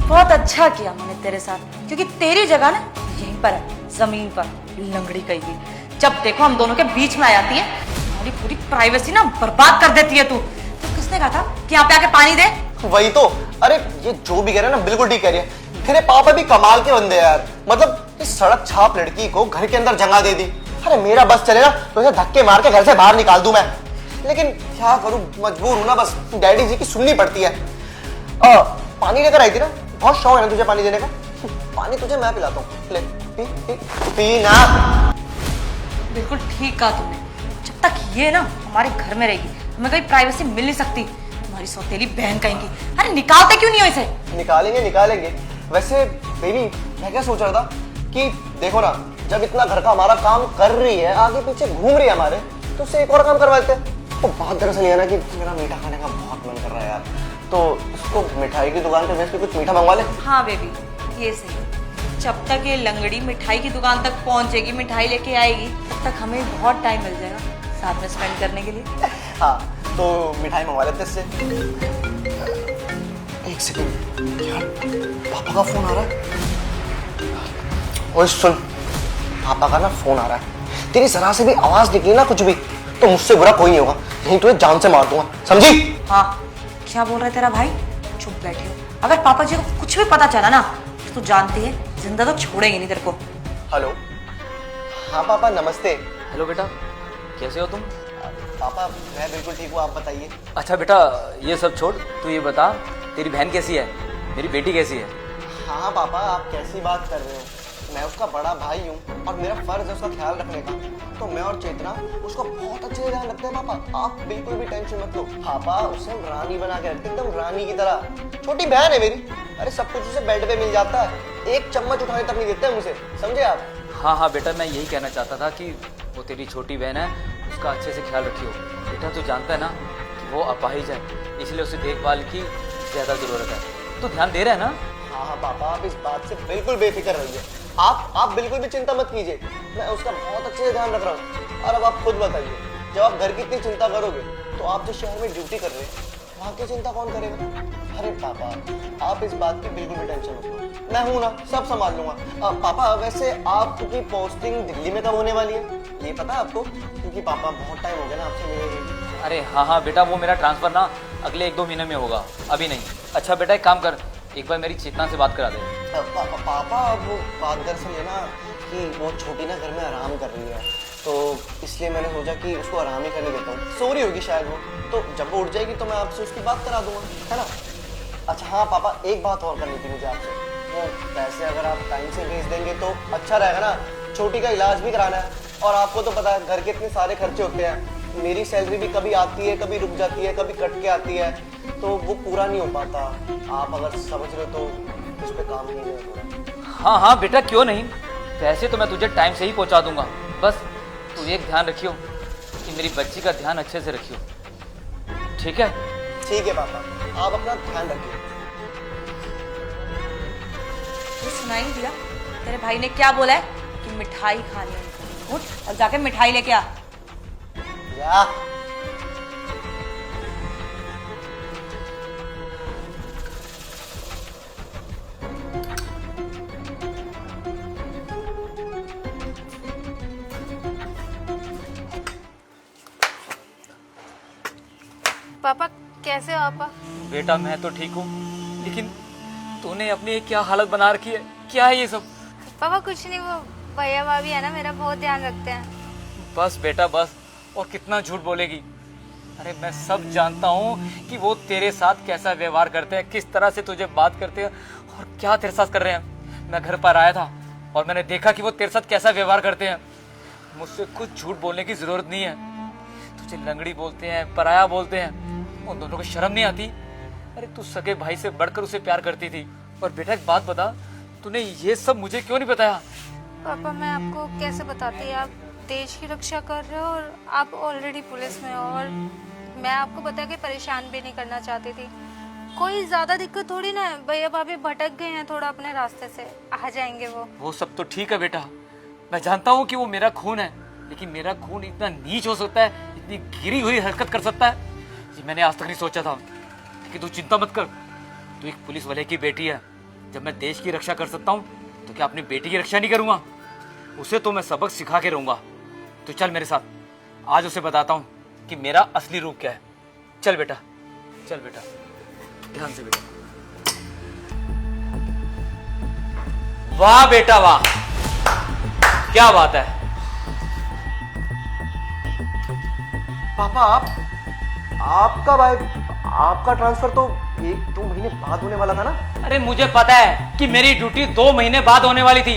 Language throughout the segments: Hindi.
बहुत अच्छा किया मैंने तेरे साथ, क्योंकि तेरी जगह ना यहीं पर है, जमीन पर। लंगड़ी कहीं जब देखो हम दोनों के बीच में आ जाती है, हमारी पूरी प्राइवेसी ना बर्बाद कर देती है तू। तो किसने कहा था कि यहाँ पे आके पानी दे? वही तो। अरे ये जो भी कह रहे हैं ना बिल्कुल ठीक कह रही है। तेरे पापा भी कमाल के बंदे यार। मतलब इस सड़क छाप लड़की को घर के अंदर जगह दे दी। अरे मेरा बस चले ना तो इसे धक्के मार के घर से बाहर निकाल दूं मैं, लेकिन क्या करूं, मजबूर हूं ना, बस डैडी जी की सुननी पड़ती है। पानी लेकर आई थी ना, बहुत शौक है ना तुझे पानी देने का। पानी तुझे मैं पिलाता हूँ, ले पी पी पी ना। बिल्कुल ठीक कहा तुमने। जब तक ये ना हमारे घर में रहेगी हमें कहीं प्राइवेसी मिल नहीं सकती। तुम्हारी सौतेली बहन कहेंगी। अरे निकालते क्यों नहीं हो इसे? निकालेंगे निकालेंगे। वैसे बेबी मैं क्या सोच रहा था कि देखो ना, जब इतना घर का हमारा काम कर रही है, आगे पीछे घूम रही है हमारे, तो उससे एक और काम करवा देते हैं। तो बात दरअसल ये ना कि मेरा मीठा खाने का बहुत मन कर रहा है यार, तो उसको मिठाई की दुकान पे भेज के कुछ मीठा मंगवा ले। हाँ बेबी ये सही। जब तक ये लंगड़ी मिठाई की दुकान तक पहुंचेगी, मिठाई लेके आएगी, तब तक हमें बहुत टाइम मिल जाएगा साथ में स्पेंड करने के लिए। हाँ तो मिठाई मंगवा लेते इससे। एक सेकंड यार, पापा का फोन आ रहा है। ओए सुन, पापा का ना फोन आ रहा है। तेरी जरा से भी आवाज निकली ना कुछ भी, तो मुझसे बुरा कोई नहीं होगा, नहीं तुझे जान से मार दूंगा, समझी? हाँ क्या बोल रहा है तेरा भाई? चुप बैठी हो। अगर पापा जी को कुछ भी पता चला ना तो जानती है जिंदा तो छोड़ेंगे नहीं तेरे को। हेलो, हाँ पापा नमस्ते। हेलो बेटा, कैसे हो तुम? पापा मैं बिल्कुल ठीक हूँ, आप बताइए। अच्छा बेटा ये सब छोड़, तू ये बता तेरी बहन कैसी है, मेरी बेटी कैसी है? हाँ पापा आप कैसी बात कर रहे हो, मैं उसका बड़ा भाई हूँ और मेरा फर्ज है उसका ख्याल रखने का। तो मैं और चेतना उसको बहुत अच्छे से ध्यान रखते हैं पापा, आप बिल्कुल भी टेंशन मत लो। पापा उसे हम रानी बना के रखते हैं, एकदम रानी की तरह। छोटी बहन है मेरी, अरे सब कुछ उसे बेड पे मिल जाता है, एक चम्मच उठाने तक नहीं देते हम उसे, समझे आप? हाँ हाँ बेटा, मैं यही कहना चाहता था कि वो तेरी छोटी बहन है, उसका अच्छे से ख्याल रखियो। बेटा तू जानता है ना कि वो अपाहिज है, इसलिए उसे देखभाल की ज़्यादा ज़रूरत है। तो ध्यान दे रहा है ना? हाँ हाँ पापा आप इस बात से बिल्कुल बेफिक्र रहिए, आप बिल्कुल भी चिंता मत कीजिए, मैं उसका बहुत अच्छे से ध्यान रख रहा हूँ। और अब आप खुद बताइए, जब आप घर की इतनी चिंता करोगे तो आप जिस शहर में ड्यूटी कर रहे हैं वहाँ की चिंता कौन करेगा? अरे पापा आप इस बात की बिल्कुल भी टेंशन मत लो, मैं हूँ ना, सब संभाल लूंगा। पापा वैसे आपकी पोस्टिंग दिल्ली में कब होने वाली है, ये पता है आपको? क्योंकि पापा बहुत टाइम हो गया ना आपसे मिले हुए। अरे हाँ हाँ बेटा, वो मेरा ट्रांसफ़र ना अगले 1-2 महीने में होगा, अभी नहीं। अच्छा बेटा एक काम कर, एक बार मेरी चेतना से बात करा दे। पापा वो बात दरअसल है ना कि वो छोटी ना घर में आराम कर रही है, तो इसलिए मैंने सोचा कि उसको आराम ही करने देता हूँ। सो रही होगी शायद वो, तो जब वो उठ जाएगी तो मैं आपसे उसकी बात करा दूंगा, है ना? अच्छा हाँ पापा एक बात और करनी थी मुझे आपसे, वो पैसे अगर आप टाइम से भेज देंगे तो अच्छा रहेगा ना, छोटी का इलाज भी कराना है और आपको तो पता है घर के इतने सारे खर्चे होते हैं, मेरी सैलरी भी कभी आती है कभी रुक जाती है कभी कट के आती है, तो वो पूरा नहीं हो पाता। आप अगर समझ रहे हो तो इस पे काम कीजिए थोड़ा। हाँ हाँ बेटा क्यों नहीं, पैसे तो मैं तुझे टाइम से ही पहुंचा दूंगा, बस तू एक ध्यान रखियो कि मेरी बच्ची का ध्यान अच्छे से रखियो, ठीक है? ठीक है पापा आप अपना ध्यान रखिए। तू सुनाई दिया तेरे भाई ने क्या बोला है कि मिठाई खानी है? उठ और जाके मिठाई लेके आ। या पापा कैसे हो आप? बेटा मैं तो ठीक हूँ, लेकिन तूने अपनी क्या हालत बना रखी है, क्या है ये सब? पापा कुछ नहीं, वो भैया भाभी है ना मेरा बहुत ध्यान रखते हैं। बस बेटा बस, और कितना झूठ बोलेगी? अरे मैं सब जानता हूँ कि वो तेरे साथ कैसा व्यवहार करते हैं, किस तरह से तुझे बात करते हैं और क्या तेरे साथ कर रहे हैं। मैं घर पर आया था और मैंने देखा कि वो तेरे साथ कैसा व्यवहार करते हैं। मुझसे कुछ झूठ बोलने की जरूरत नहीं है। तुझे लंगड़ी बोलते हैं, पराया बोलते हैं, उन दोनों को शर्म नहीं आती? अरे तू सगे भाई से बढ़कर उसे प्यार करती थी। और बेटा एक बात बता, तूने ये सब मुझे क्यों नहीं बताया? पापा मैं आपको कैसे बताती, आप देश की रक्षा कर रहे हो और आप ऑलरेडी पुलिस में हो, और मैं आपको बता के परेशान भी नहीं करना चाहती थी। कोई ज्यादा दिक्कत थोड़ी ना है, भैया भाभी भटक गए हैं थोड़ा अपने रास्ते से, आ जाएंगे वो सब तो ठीक है बेटा, मैं जानता हूँ कि वो मेरा खून है, लेकिन मेरा खून इतना नीच हो सकता है, इतनी गिरी हुई हरकत कर सकता है, ये मैंने आज तक नहीं सोचा था। बाकी तू चिंता मत कर, तू एक पुलिस वाले की बेटी है। जब मैं देश की रक्षा कर सकता हूँ तो क्या अपनी बेटी की रक्षा नहीं करूंगा? उसे तो मैं सबक सिखा के रहूंगा। तो चल मेरे साथ, आज उसे बताता हूँ कि मेरा असली रूप क्या है। चल बेटा, चल बेटा, ध्यान से बेटा। वाह बेटा वाह, क्या बात है। पापा आपका भाई, आपका ट्रांसफर तो 1-2 महीने बाद होने वाला था ना? अरे मुझे पता है कि मेरी ड्यूटी 2 महीने बाद होने वाली थी,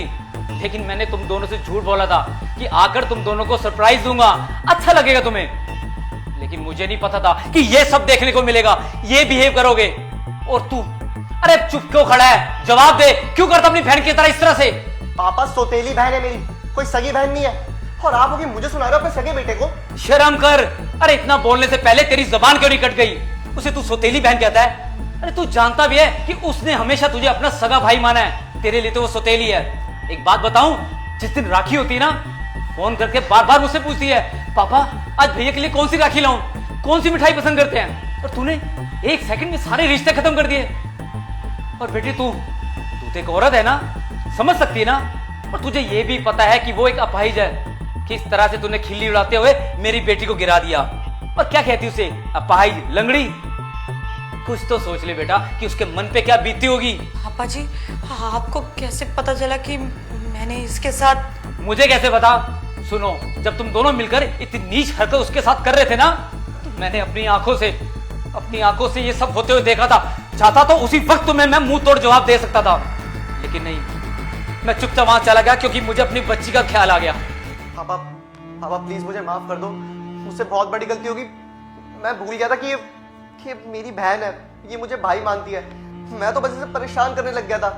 लेकिन मैंने तुम दोनों से झूठ बोला था कि आकर तुम दोनों को सरप्राइज दूंगा, अच्छा लगेगा तुम्हें। लेकिन मुझे नहीं पता था कि ये सब देखने को मिलेगा, ये बिहेव करोगे। और तू, अरे चुप क्यों खड़ा है? जवाब दे, क्यों करता अपनी बहन की तरह इस तरह से? पापा सौतेली बहन है मेरी, कोई सगी बहन नहीं है। और आप होगी मुझे सुना रहे हो अपने सगे बेटे को? शर्म कर। अरे इतना बोलने से पहले तेरी जबान क्यों नहीं कट गई? उसे तू सौतेली बहन कहता है? अरे तू जानता भी है कि उसने हमेशा तुझे अपना सगा भाई माना है, तेरे लिए तो वो सौतेली है। एक बात बताऊं, जिस दिन राखी होती है ना, फोन करके बार बार मुझसे पूछती है, पापा आज भैया के लिए कौन सी राखी लाऊं, कौन सी मिठाई पसंद करते हैं? और तूने 1 सेकंड में सारे रिश्ते खत्म कर दिए। और बेटी तू तो एक औरत है ना, समझ सकती है ना। और तुझे ये भी पता है कि वो एक अपाहिज है। किस तरह से तूने खिल्ली उड़ाते हुए मेरी बेटी को गिरा दिया। और क्या कहती उसे, अपाहिज, लंगड़ी? कुछ तो सोच ले बेटा कि उसके मन पे क्या बीतती होगी। पापा जी, आपको कैसे पता चला कि मैंने इसके साथ? मुझे कैसे पता? सुनो, जब तुम दोनों मिलकर इतनी नीच हरकत उसके साथ कर रहे थे ना, तो मैंने अपनी आंखों से ये सब होते हुए देखा था। चाहता तो उसी वक्त तुम्हें मैं मुंह तोड़ जवाब दे सकता था, लेकिन नहीं, मैं चुपचाप वहां चला गया क्योंकि मुझे अपनी बच्ची का ख्याल आ गया। पापा प्लीज मुझे माफ कर दो, मुझसे बहुत बड़ी गलती होगी। मैं भूल गया था कि ये मेरी बहन है, ये मुझे भाई मानती है। मैं तो बस इसे परेशान करने लग गया था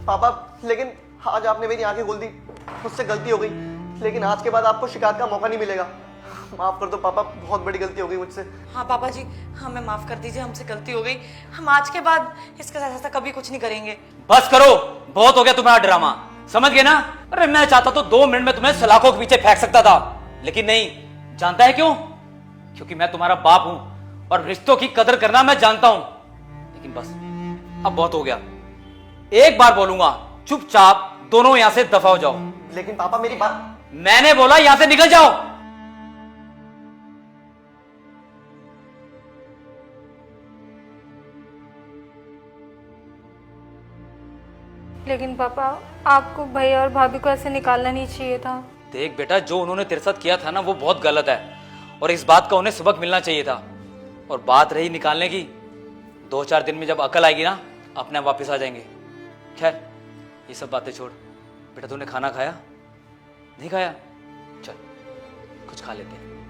पापा, लेकिन आज आपने मेरी आंखें खोल दी, मुझसे गलती हो गई। लेकिन आज के बाद आपको शिकायत का मौका नहीं मिलेगा। माफ कर दो पापा, बहुत बड़ी गलती हो गई मुझसे। हाँ पापा जी, हमें माफ कर दीजिए, हमसे गलती हो गई। हम आज के बाद इसके साथ ऐसा कभी कुछ नहीं करेंगे। बस करो, बहुत हो गया तुम्हारा ड्रामा, समझ गए ना? अरे मैं चाहता तो 2 मिनट में तुम्हें सलाखों के पीछे फेंक सकता था, लेकिन नहीं। जानता है क्यों? क्योंकि मैं तुम्हारा बाप हूं और रिश्तों की कदर करना मैं जानता हूं। लेकिन बस अब बहुत हो गया। एक बार बोलूंगा, चुपचाप दोनों यहां से दफा हो जाओ। लेकिन पापा मेरी बात। मैंने बोला यहां से निकल जाओ। लेकिन पापा, आपको भैया और भाभी को ऐसे निकालना नहीं चाहिए था। देख बेटा, जो उन्होंने तेरे साथ किया था ना, वो बहुत गलत है और इस बात का उन्हें सबक मिलना चाहिए था। और बात रही निकालने की, 2-4 दिन में जब अकल आएगी ना, अपने आप वापस आ जाएंगे। खैर ये सब बातें छोड़। बेटा तूने खाना खाया? नहीं खाया? चल कुछ खा लेते हैं।